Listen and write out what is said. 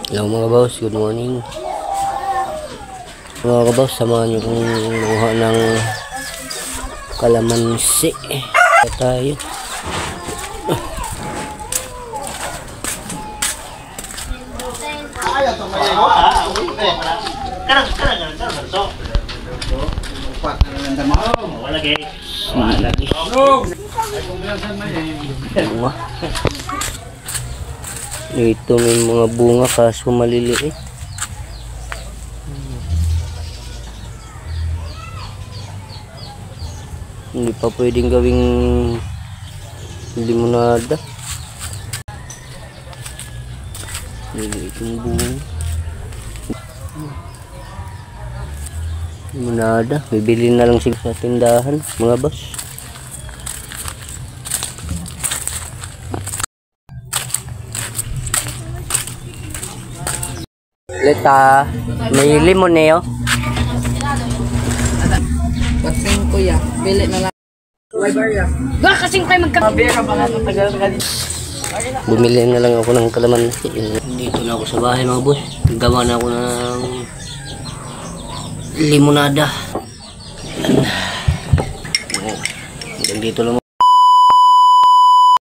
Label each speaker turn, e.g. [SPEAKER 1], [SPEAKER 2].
[SPEAKER 1] Hello mga boss, good morning. Mga boss, samahan nyo kung nanguha ng kalamansi. Tayo. Ito may mga bunga kaso maliliit. Hindi pa pwedeng gawing limonada. Itong bunga limonada, bibili na lang siguro sa tindahan mga boss. Leta, may limon niyo.
[SPEAKER 2] Kasing kuya, pili na lang. Ba kasing kayo magkabira pala ng tagal ka dito.
[SPEAKER 1] Bumili na lang ako ng kalamansi. Dito na ako sa bahay mga boss. Gawa na ako ng limonada. Hanggang dito lang.